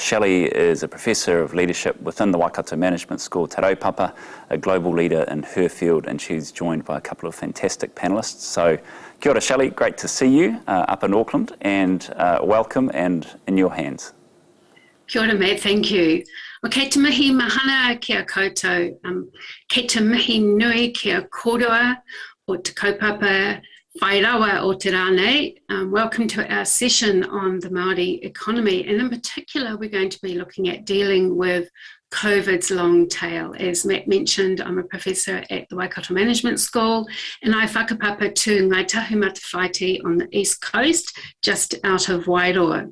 Shelley is a professor of leadership within the Waikato Management School, Te Raupapa, a global leader in her field, and she's joined by a couple of fantastic panellists. So kia ora, Shelley, great to see you up in Auckland, and welcome, and in your hands. Kia ora, Matt, thank you. Well, kei te mihi mahana kia koutou, kei te mihi nui kia kōrua o te kaupapa whairawa o te rānei. Welcome to our session on the Māori economy, and in particular we're going to be looking at dealing with COVID's long tail. As Matt mentioned, I'm a professor at the Waikato Management School, and I whakapapa to Ngāi Tahu Matawhāiti on the East Coast, just out of Wairoa.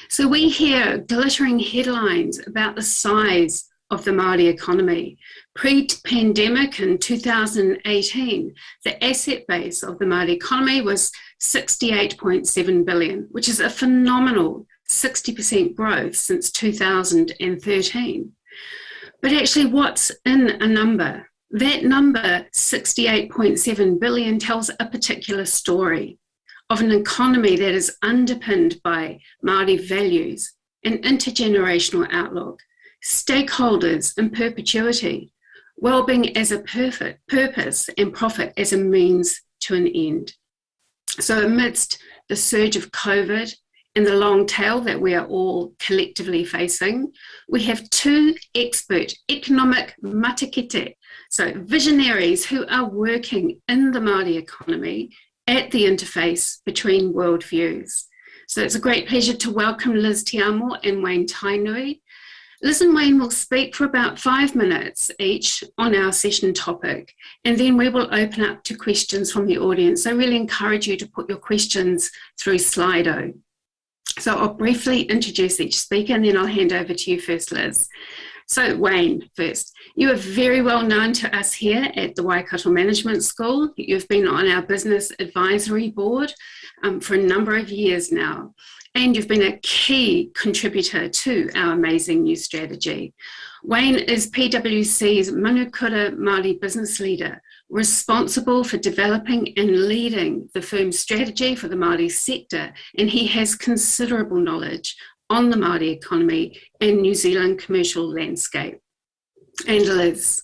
So we hear glittering headlines about the size of the Māori economy. Pre-pandemic in 2018, the asset base of the Māori economy was 68.7 billion, which is a phenomenal 60% growth since 2013. But actually, what's in a number? That number, 68.7 billion, tells a particular story of an economy that is underpinned by Māori values, an intergenerational outlook, stakeholders in perpetuity, well-being as a purpose, and profit as a means to an end. So amidst the surge of COVID and the long tail that we are all collectively facing, we have two expert economic matakete, so visionaries who are working in the Māori economy at the interface between worldviews. So it's a great pleasure to welcome Liz Tiamo and Wayne Tainui. Liz and Wayne will speak for about 5 minutes each on our session topic, and then we will open up to questions from the audience. I really encourage you to put your questions through Slido. So I'll briefly introduce each speaker, and then I'll hand over to you first, Liz. So Wayne, first, you are very well known to us here at the Waikato Management School. You've been on our business advisory board for a number of years now, and you've been a key contributor to our amazing new strategy. Wayne is PwC's Manukura Māori business leader, responsible for developing and leading the firm's strategy for the Māori sector, and he has considerable knowledge on the Māori economy and New Zealand commercial landscape. And Liz,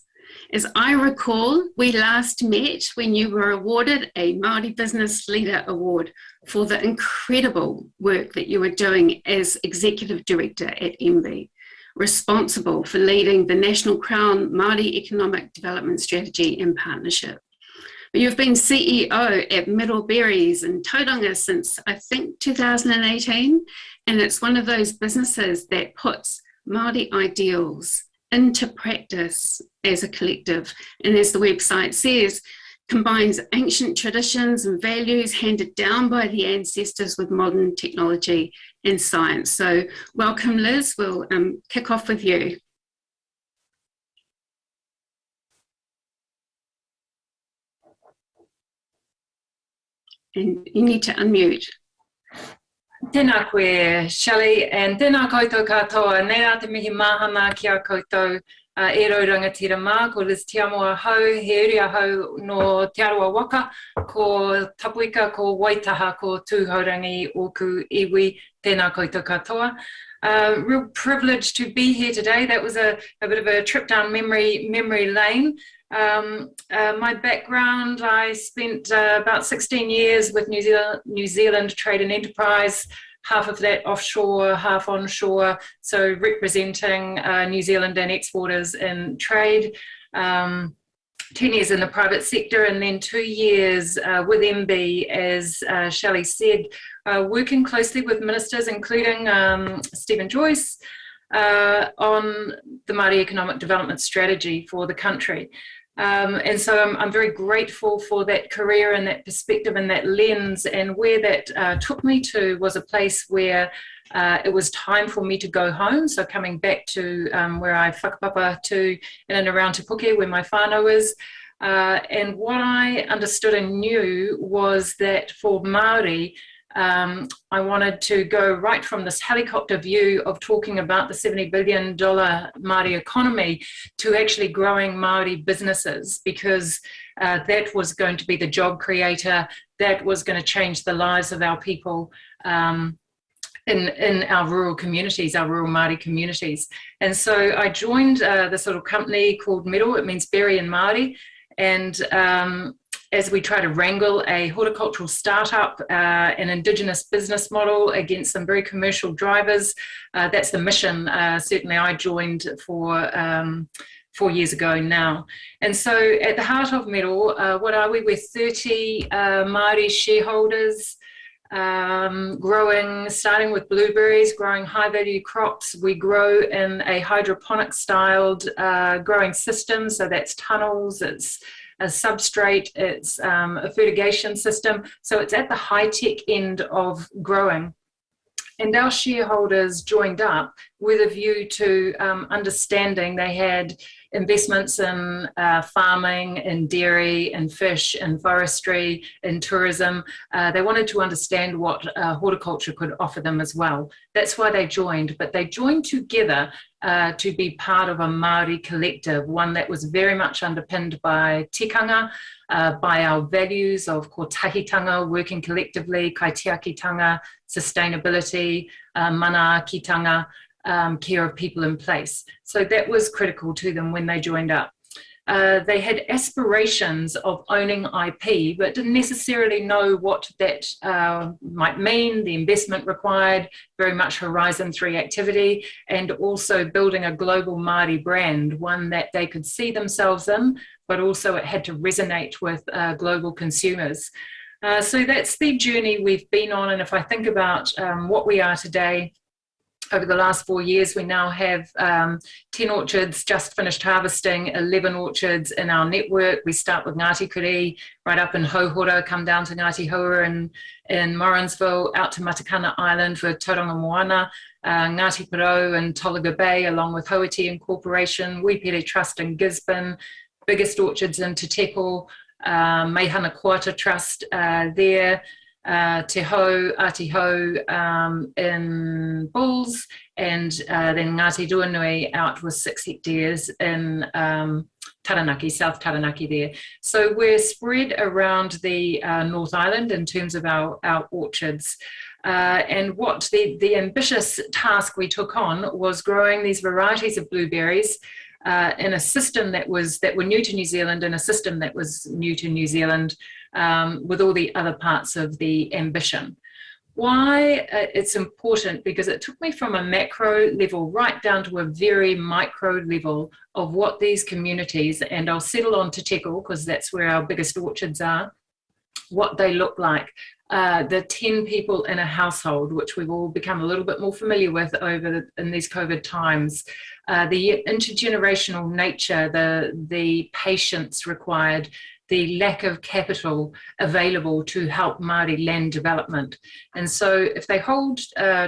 as I recall, we last met when you were awarded a Māori Business Leader Award for the incredible work that you were doing as Executive Director at MB, responsible for leading the National Crown Māori Economic Development Strategy and Partnership. You've been CEO at Middleberries in Tauranga since, I think, 2018, and it's one of those businesses that puts Māori ideals into practice as a collective, and as the website says, combines ancient traditions and values handed down by the ancestors with modern technology and science. So welcome, Liz. We'll kick off with you. And you need to unmute. Tēnā koe, Shelley, and tēnā koutou katoa. Nei rā te mihi mahana ki a koutou e rau rangatira mā, ko Liz Tiamo ahau, he uri ahau no Te Aroa Waka, ko Tapuika, ko Waitaha, ko Tūhaurangi, oku iwi, tēnā koutou katoa. Real privilege to be here today. That was a bit of a trip down memory lane. My background, I spent about 16 years with New Zealand Trade and Enterprise, half of that offshore, half onshore, so representing New Zealand and exporters in trade. 10 years in the private sector, and then 2 years with MB, as Shelley said, working closely with ministers, including Stephen Joyce, on the Māori economic development strategy for the country. And so I'm very grateful for that career and that perspective and that lens, and where that took me to was a place where it was time for me to go home. So coming back to where I whakapapa to in and around Te Puke, where my whānau is. And what I understood and knew was that for Māori, I wanted to go right from this helicopter view of talking about the $70 billion Māori economy to actually growing Māori businesses, because that was going to be the job creator, that was going to change the lives of our people. in our rural communities, our rural Māori communities. And so I joined this little company called Miro. It means berry in Māori. And as we try to wrangle a horticultural startup, an Indigenous business model against some very commercial drivers, that's the mission. Certainly I joined for 4 years ago now. And so at the heart of Miro, what are we? We're 30 Māori shareholders, starting with blueberries, growing high value crops. We grow in a hydroponic styled growing system. So that's tunnels, it's a substrate, it's a fertigation system. So it's at the high tech end of growing. And our shareholders joined up with a view to understanding. They had investments in farming, in dairy, in fish, in forestry, in tourism. They wanted to understand what horticulture could offer them as well. That's why they joined, but they joined together to be part of a Māori collective, one that was very much underpinned by tikanga, by our values of kotahitanga, working collectively, kaitiakitanga, sustainability, manaakitanga, care of people in place. So that was critical to them when they joined up. They had aspirations of owning IP, but didn't necessarily know what that might mean, the investment required, very much Horizon 3 activity, and also building a global Māori brand, one that they could see themselves in, but also it had to resonate with global consumers. So that's the journey we've been on. And if I think about what we are today, over the last 4 years, we now have 10 orchards just finished harvesting, 11 orchards in our network. We start with Ngāti Kuri, right up in Hauhora, come down to Ngāti Hauā in Morrinsville, out to Matakana Island for Tauranga Moana, Ngāti Porou and Tolaga Bay, along with Hauiti Incorporation, Wipere Trust in Gisborne, biggest orchards in Te Tepo, Meihana Kuata Trust there, Te Hau, Atiho in Bulls, and then Ngāti Ruanui out with 6 hectares in Taranaki, South Taranaki there. So we're spread around the North Island in terms of our orchards. And what the ambitious task we took on was growing these varieties of blueberries in a system that were new to New Zealand, in a system that was new to New Zealand, with all the other parts of the ambition. Why it's important, because it took me from a macro level right down to a very micro level of what these communities, and I'll settle on Te Teko because that's where our biggest orchards are, what they look like. The 10 people in a household, which we've all become a little bit more familiar with in these COVID times, the intergenerational nature, the patience required, the lack of capital available to help Māori land development. And so if they hold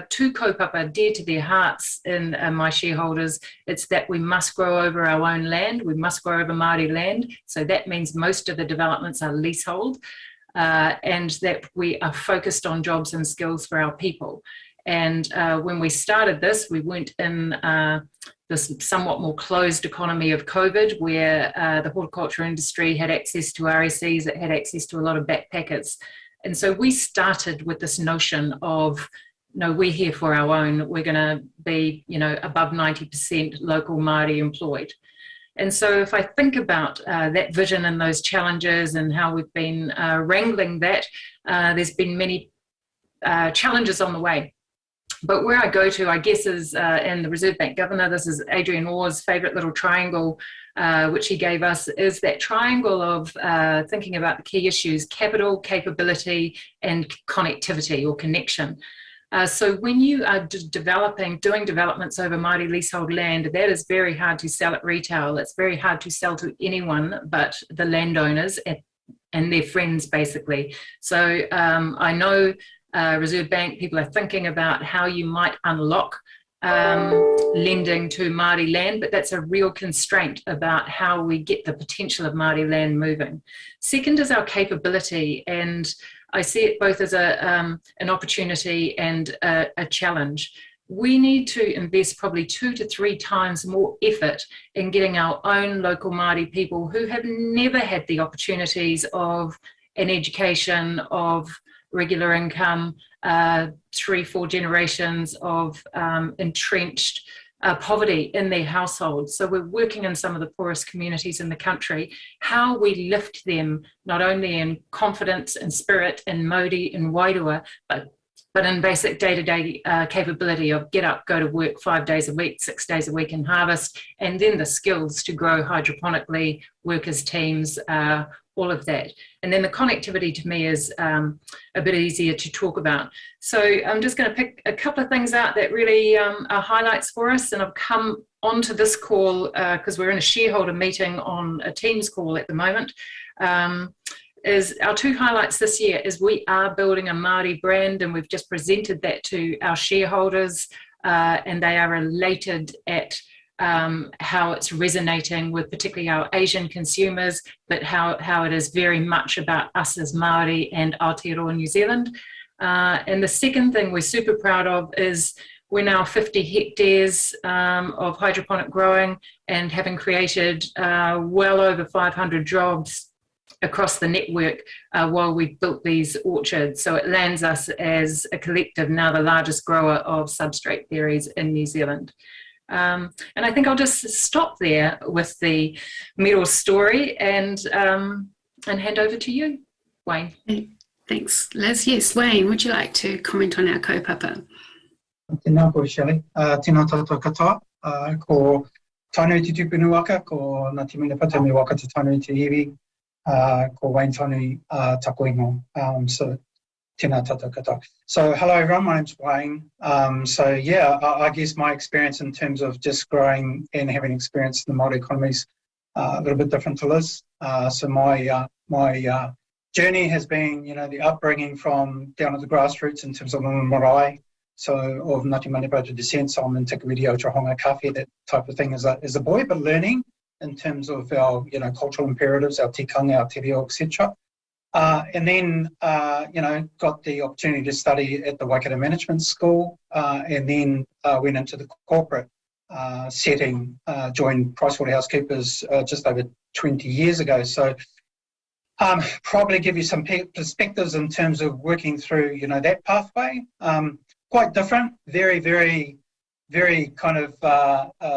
two kaupapa dear to their hearts in my shareholders, it's that we must grow over our own land, we must grow over Māori land. So that means most of the developments are leasehold, and that we are focused on jobs and skills for our people. And when we started this, we weren't in this somewhat more closed economy of COVID, where the horticulture industry had access to RSEs, it had access to a lot of backpackers. And so we started with this notion of, no, we're here for our own, we're going to be, above 90% local Māori employed. And so if I think about that vision and those challenges and how we've been wrangling that, there's been many challenges on the way. But where I go to, I guess, is in the Reserve Bank Governor, this is Adrian Orr's favourite little triangle, which he gave us, is that triangle of thinking about the key issues: capital, capability, and connectivity or connection. So when you are doing developments over Māori leasehold land, that is very hard to sell at retail. It's very hard to sell to anyone but the landowners and their friends, basically. So I know Reserve Bank people are thinking about how you might unlock lending to Māori land, but that's a real constraint about how we get the potential of Māori land moving. Second is our capability, and I see it both as an opportunity and a challenge. We need to invest probably 2 to 3 times more effort in getting our own local Māori people who have never had the opportunities of an education, of regular income, 3-4 generations of entrenched poverty in their households. So we're working in some of the poorest communities in the country, how we lift them not only in confidence and spirit in Māori and Wairua, but in basic day-to-day capability of get up, go to work 5 days a week, 6 days a week and harvest, and then the skills to grow hydroponically, work as teams, all of that. And then the connectivity to me is a bit easier to talk about. So I'm just going to pick a couple of things out that really are highlights for us. And I've come onto this call because we're in a shareholder meeting on a Teams call at the moment. Is our two highlights this year is we are building a Māori brand, and we've just presented that to our shareholders, and they are elated at how it's resonating with particularly our Asian consumers, but how it is very much about us as Māori and Aotearoa New Zealand. And the second thing we're super proud of is we're now 50 hectares of hydroponic growing and having created well over 500 jobs across the network while we built these orchards. So it lands us as a collective now the largest grower of substrate berries in New Zealand. And I think I'll just stop there with the Miro story and hand over to you, Wayne. Thanks, Liz. Yes, Wayne, would you like to comment on our kaupapa? Tēnā koe, Shelley. Tēnā tātou katoa. Ko Tainui te tupunu waka, ko Ngāti Minapata me waka te Tainui te iwi, ko Wayne Tainui taku ingo. So tēnā tātou katoa. So hello everyone, my name's Wayne. So yeah, I guess my experience in terms of just growing and having experience in the Māori economy is a little bit different to Liz. So my journey has been, you know, the upbringing from down at the grassroots in terms of marae, so of Ngāti Manukura descent, so I'm in Tikawiti, Otahonga, Kawhi, that type of thing as a boy, but learning in terms of our, you know, cultural imperatives, our tikanga, our te reo, etc. And then, you know, got the opportunity to study at the Waikato Management School, and then went into the corporate setting, joined PricewaterhouseCoopers just over 20 years ago. So probably give you some perspectives in terms of working through, you know, that pathway. Quite different, very, very, very kind of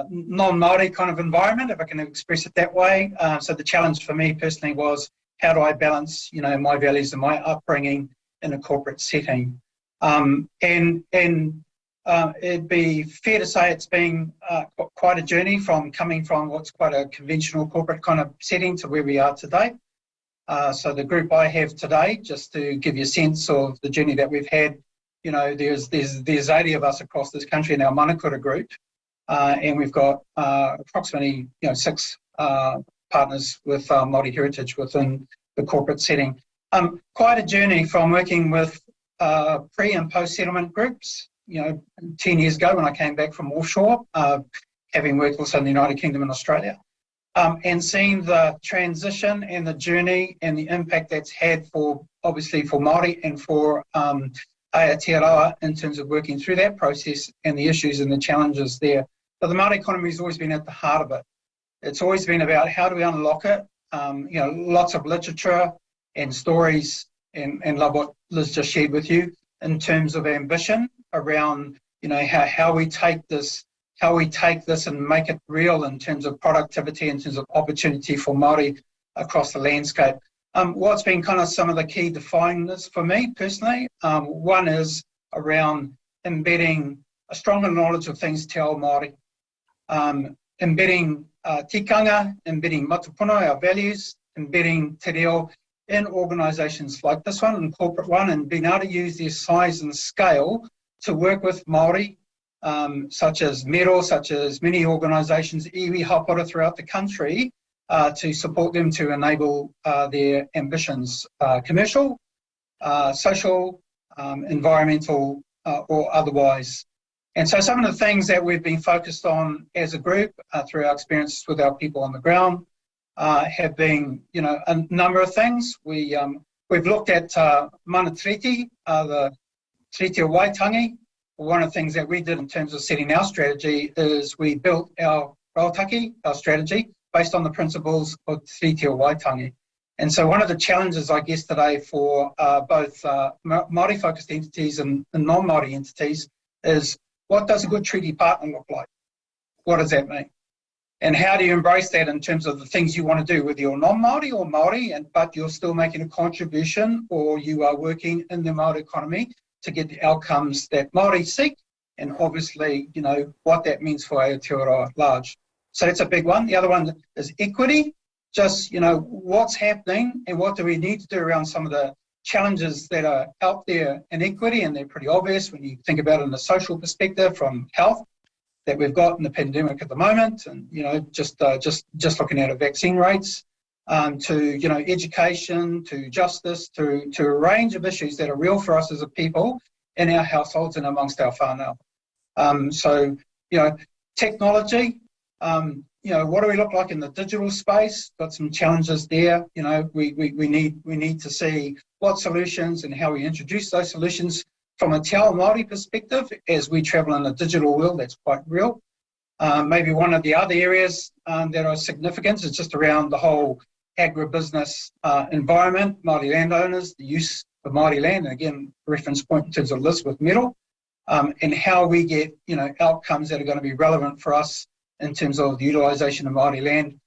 non-Māori kind of environment, if I can express it that way. So the challenge for me personally was, how do I balance, you know, my values and my upbringing in a corporate setting? And it'd be fair to say it's been quite a journey from coming from what's quite a conventional corporate kind of setting to where we are today. So the group I have today, just to give you a sense of the journey that we've had, you know, there's 80 of us across this country in our Manukura group, and we've got approximately, you know, 6 partners with Māori heritage within the corporate setting. Quite a journey from working with pre and post settlement groups, you know, 10 years ago when I came back from offshore, having worked also in the United Kingdom and Australia, and seeing the transition and the journey and the impact that's had for, obviously for Māori and for Aotearoa in terms of working through that process and the issues and the challenges there. But the Māori economy has always been at the heart of it. It's always been about how do we unlock it. You know, lots of literature and stories, and love what Liz just shared with you in terms of ambition around, you know, how we take this and make it real in terms of productivity, in terms of opportunity for Māori across the landscape. What's been kind of some of the key definers for me personally, one is around embedding a stronger knowledge of things te ao Māori, embedding tikanga, embedding matupono, our values, embedding te reo in organisations like this one, and corporate one, and being able to use their size and scale to work with Māori, such as Miro, such as many organisations, iwi hapora throughout the country, to support them to enable their ambitions, commercial, social, environmental, or otherwise. And so some of the things that we've been focused on as a group through our experiences with our people on the ground have been, you know, a number of things. We've looked at mana treaty, the treaty of Waitangi. One of the things that we did in terms of setting our strategy is we built our Rautaki, our strategy, based on the principles of Treaty o Waitangi. And so one of the challenges, I guess, today for both Māori-focused entities and non-Māori entities is, what does a good treaty partner look like? What does that mean? And how do you embrace that in terms of the things you want to do, whether you're non-Māori or Māori, but you're still making a contribution, or you are working in the Māori economy to get the outcomes that Māori seek, and obviously, you know, what that means for Aotearoa at large. So that's a big one. The other one is equity. Just, you know, what's happening and what do we need to do around some of the challenges that are out there in equity, and they're pretty obvious when you think about it in a social perspective, from health that we've got in the pandemic at the moment, and, you know, just looking at our vaccine rates, to, you know, education, to justice, to a range of issues that are real for us as a people in our households and amongst our whānau. So, you know, technology, you know, what do we look like in the digital space? Got some challenges there. You know, we need to see what solutions and how we introduce those solutions from a Te Ao Māori perspective as we travel in a digital world. That's quite real. Maybe one of the other areas that are significant is just around the whole agribusiness environment, Māori landowners, the use of Māori land, and again, reference point in terms of Liz with Miro, and how we get, you know, outcomes that are going to be relevant for us in terms of the utilisation of Māori land.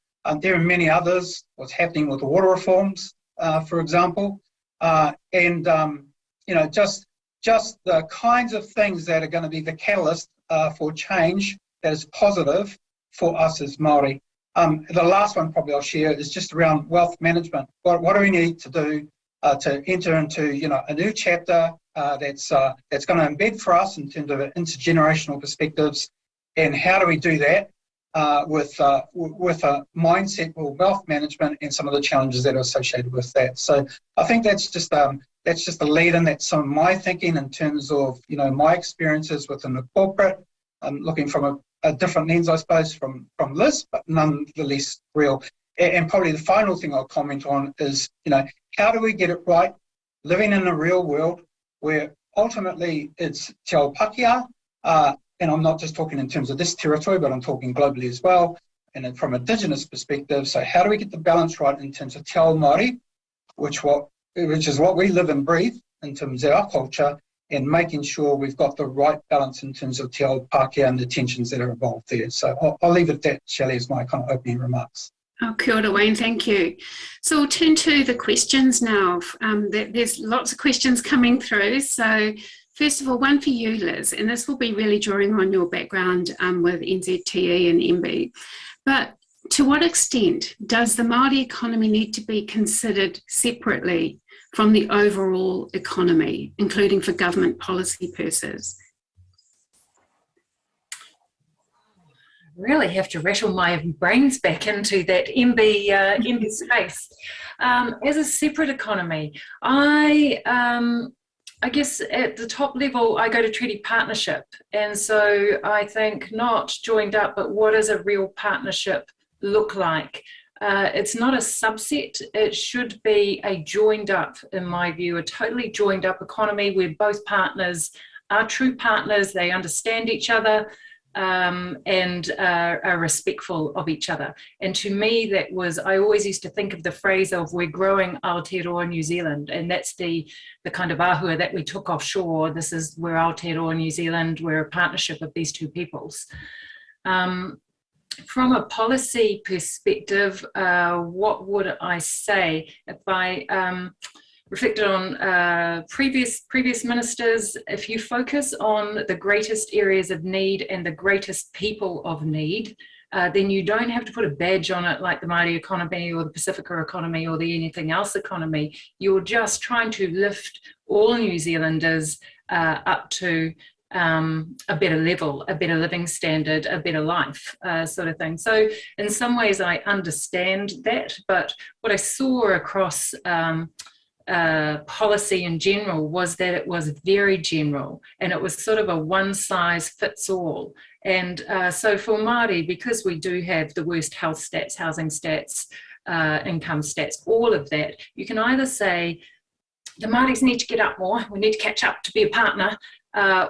There are many others, what's happening with the water reforms, for example, and, you know, just the kinds of things that are going to be the catalyst for change that is positive for us as Māori. The last one probably I'll share is just around wealth management. What do we need to do to enter into, you know, a new chapter that's going to embed for us in terms of intergenerational perspectives, and how do we do that with a mindset for wealth management and some of the challenges that are associated with that. So I think that's just a lead in. That's some of my thinking in terms of, you know, my experiences within the corporate. I'm looking from a different lens, I suppose, from Liz, but nonetheless real. And probably the final thing I'll comment on is, you know, how do we get it right, living in a real world where ultimately it's Te Ao Pākehā, and I'm not just talking in terms of this territory, but I'm talking globally as well, and from an Indigenous perspective. So how do we get the balance right in terms of Te Ao Māori, which is what we live and breathe in terms of our culture, and making sure we've got the right balance in terms of Te Ao Pākehā and the tensions that are involved there. So I'll leave it at that, Shelley, as my kind of opening remarks. Oh, kia ora, Wayne, thank you. So we'll turn to the questions now. There's lots of questions coming through. So first of all, one for you, Liz, and this will be really drawing on your background with NZTE and MB. But to what extent does the Māori economy need to be considered separately from the overall economy, including for government policy purposes? Really have to rattle my brains back into that MB space. As a separate economy, I guess at the top level, I go to treaty partnership. And so I think not joined up, but what does a real partnership look like? It's not a subset. It should be a joined up, in my view, a totally joined up economy where both partners are true partners, they understand each other, and are respectful of each other. And to me, that was, I always used to think of the phrase of we're growing Aotearoa New Zealand, and that's the kind of ahua that we took offshore. This is, we're Aotearoa New Zealand, we're a partnership of these two peoples. From a policy perspective, what would I say? If I reflected on previous ministers, if you focus on the greatest areas of need and the greatest people of need, then you don't have to put a badge on it like the Māori economy or the Pacifica economy or the anything else economy. You're just trying to lift all New Zealanders up to a better level, a better living standard, a better life, sort of thing. So in some ways I understand that, but what I saw across policy in general was that it was very general, and it was sort of a one size fits all. And so for Māori, because we do have the worst health stats, housing stats, income stats, all of that, you can either say the Māoris need to get up more, we need to catch up to be a partner,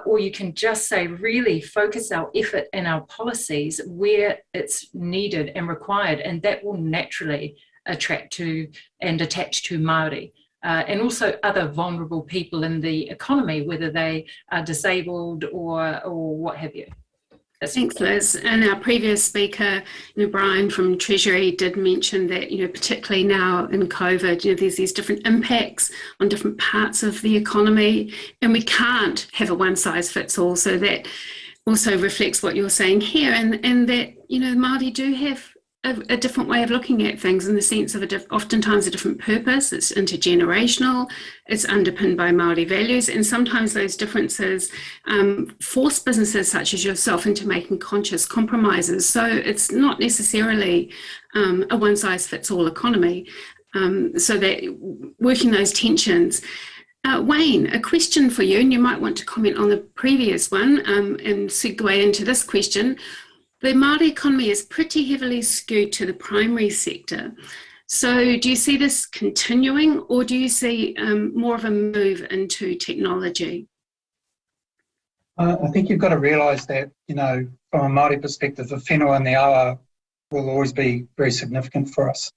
or you can just say really focus our effort and our policies where it's needed and required, and that will naturally attract to and attach to Māori. And also other vulnerable people in the economy, whether they are disabled or what have you. Thanks, Liz. And our previous speaker, Brian from Treasury, did mention that, particularly now in COVID, there's these different impacts on different parts of the economy, and we can't have a one-size-fits-all. So that also reflects what you're saying here, and that, Māori do have a different way of looking at things, in the sense of oftentimes a different purpose. It's intergenerational, it's underpinned by Māori values, and sometimes those differences force businesses such as yourself into making conscious compromises. So it's not necessarily a one-size-fits-all economy. So that working those tensions. Wayne, a question for you, and you might want to comment on the previous one and segue into this question. The Māori economy is pretty heavily skewed to the primary sector. So do you see this continuing, or do you see more of a move into technology? I think you've got to realise that, from a Māori perspective, the whenua and the awa will always be very significant for us.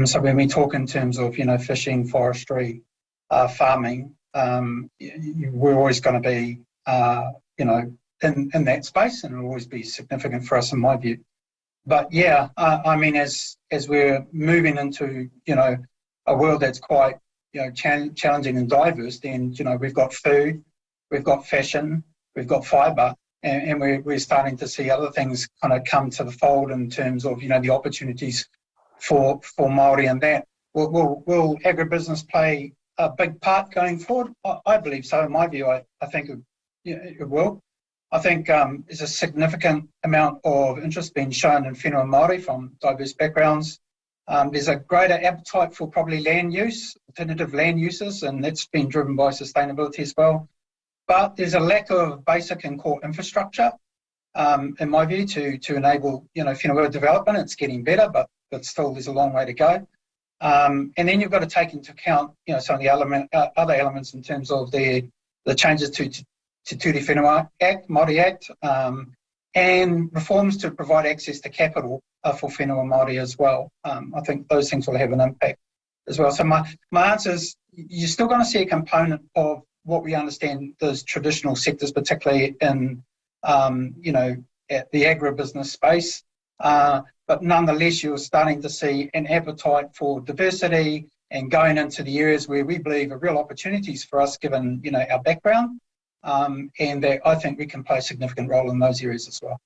So when we talk in terms of, fishing, forestry, farming, we're always going to be, in that space, and it'll always be significant for us, in my view. But yeah, as we're moving into, a world that's quite, challenging and diverse, then, we've got food, we've got fashion, we've got fibre, and we're starting to see other things kind of come to the fold in terms of, the opportunities for Māori, and that. Will agribusiness play a big part going forward? I believe so, in my view. I think it will. I think there's a significant amount of interest being shown in whenua Māori from diverse backgrounds. There's a greater appetite for probably land use, alternative land uses, and that's been driven by sustainability as well. But there's a lack of basic and core infrastructure, in my view, to enable, whenua development. It's getting better, but still there's a long way to go. And then you've got to take into account, some of the other elements in terms of the changes to Ture Whenua Act, Māori Act, and reforms to provide access to capital for whenua Māori as well. I think those things will have an impact as well. So my answer is, you're still going to see a component of what we understand those traditional sectors, particularly in, at the agribusiness space. But nonetheless, you're starting to see an appetite for diversity and going into the areas where we believe are real opportunities for us, given, our background. And that I think we can play a significant role in those areas as well.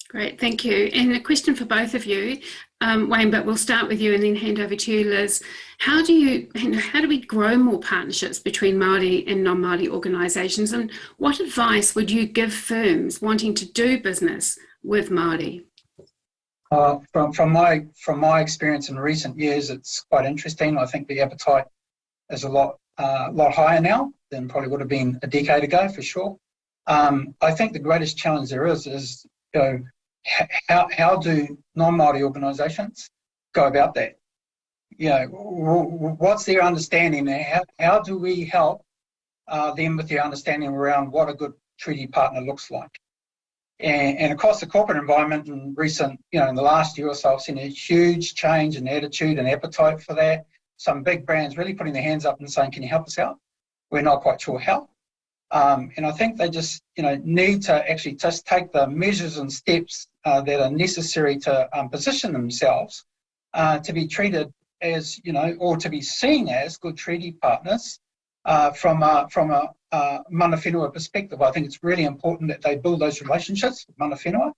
Great, thank you. And a question for both of you, Wayne, but we'll start with you and then hand over to you, Liz. How do we grow more partnerships between Māori and non-Māori organisations, and what advice would you give firms wanting to do business with Māori? From my experience in recent years, it's quite interesting. I think the appetite is a lot higher now than probably would have been a decade ago, for sure. I think the greatest challenge there is how do non-Māori organisations go about that? What's their understanding? How do we help them with their understanding around what a good treaty partner looks like? And across the corporate environment in recent, in the last year or so, I've seen a huge change in attitude and appetite for that. Some big brands really putting their hands up and saying, can you help us out? We're not quite sure how. And I think they just, need to actually just take the measures and steps that are necessary to position themselves to be treated as, or to be seen as good treaty partners from a mana whenua perspective. I think it's really important that they build those relationships with mana whenua.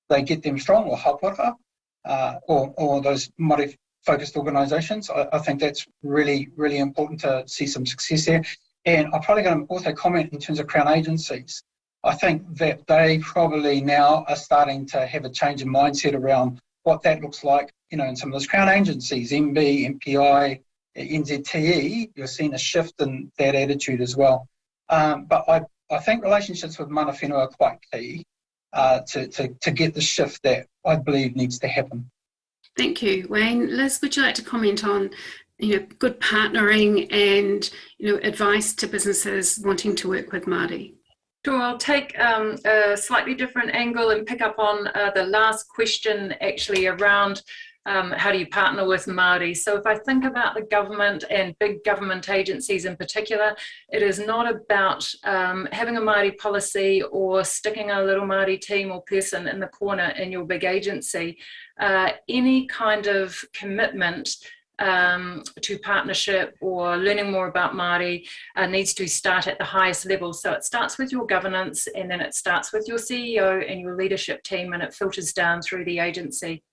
They get them strong, or haupara, or those Māori focused organisations. I think that's really, really important to see some success there. And I'm probably going to also comment in terms of Crown agencies. I think that they probably now are starting to have a change in mindset around what that looks like, in some of those Crown agencies, MB, MPI, NZTE. You're seeing a shift in that attitude as well. But I think relationships with mana whenua are quite key to get the shift that I believe needs to happen. Thank you, Wayne. Liz, would you like to comment on good partnering and advice to businesses wanting to work with Māori? Sure, I'll take a slightly different angle and pick up on the last question actually around How do you partner with Māori? So if I think about the government and big government agencies in particular, it is not about having a Māori policy or sticking a little Māori team or person in the corner in your big agency. Any kind of commitment to partnership or learning more about Māori needs to start at the highest level. So it starts with your governance, and then it starts with your CEO and your leadership team, and it filters down through the agency.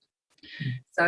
So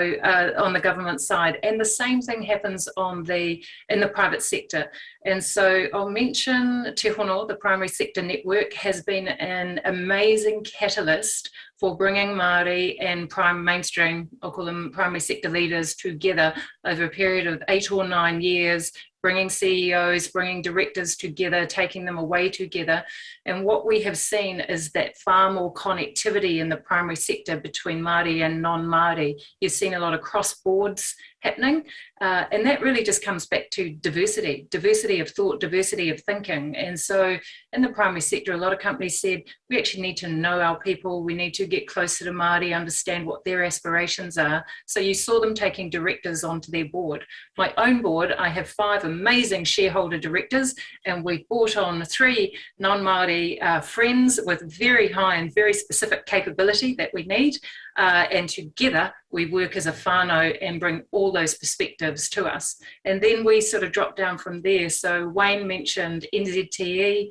on the government side, and the same thing happens in the private sector. And so I'll mention Te Hono, the primary sector network, has been an amazing catalyst for bringing Māori and mainstream, I'll call them primary sector leaders, together over a period of 8 or 9 years, bringing CEOs, bringing directors together, taking them away together. And what we have seen is that far more connectivity in the primary sector between Māori and non-Māori. You've seen a lot of cross boards happening, and that really just comes back to diversity of thought, diversity of thinking. And so in the primary sector, a lot of companies said, we actually need to know our people, we need to get closer to Māori, understand what their aspirations are. So you saw them taking directors onto their board. My own board, I have 5 amazing shareholder directors, and we brought on 3 non-Māori friends with very high and very specific capability that we need. And together we work as a whānau and bring all those perspectives to us. And then we sort of drop down from there. So Wayne mentioned NZTE.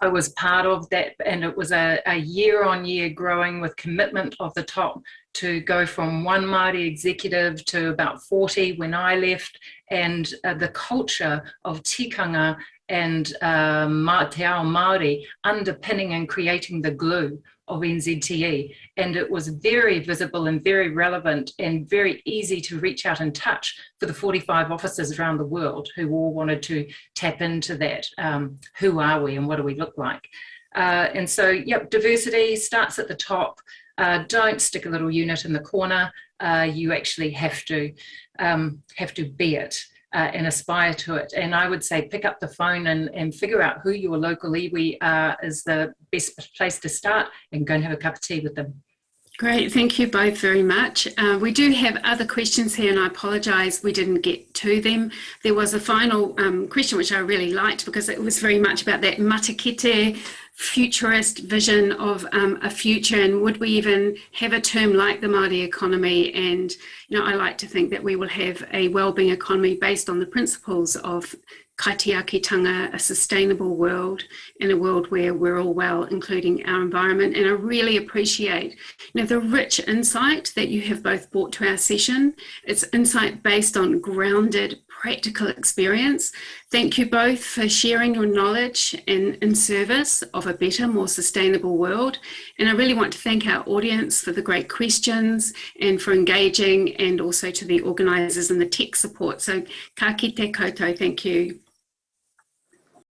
I was part of that, and it was a year-on-year growing with commitment of the top to go from 1 Māori executive to about 40 when I left, and the culture of tikanga and te ao Māori underpinning and creating the glue of NZTE. And it was very visible and very relevant and very easy to reach out and touch for the 45 offices around the world who all wanted to tap into that. Who are we and what do we look like? And so, yep, diversity starts at the top. Don't stick a little unit in the corner. You actually have to be it. And aspire to it. And I would say pick up the phone and figure out who your local iwi are is the best place to start, and go and have a cup of tea with them. Great, thank you both very much. We do have other questions here, and I apologise we didn't get to them. There was a final question which I really liked, because it was very much about that matakete futurist vision of a future, and would we even have a term like the Māori economy? And I like to think that we will have a wellbeing economy based on the principles of kaitiakitanga, a sustainable world, and a world where we're all well, including our environment. And I really appreciate the rich insight that you have both brought to our session. It's insight based on grounded practical experience. Thank you both for sharing your knowledge in service of a better, more sustainable world. And I really want to thank our audience for the great questions and for engaging, and also to the organisers and the tech support. So ka kite koutou, thank you.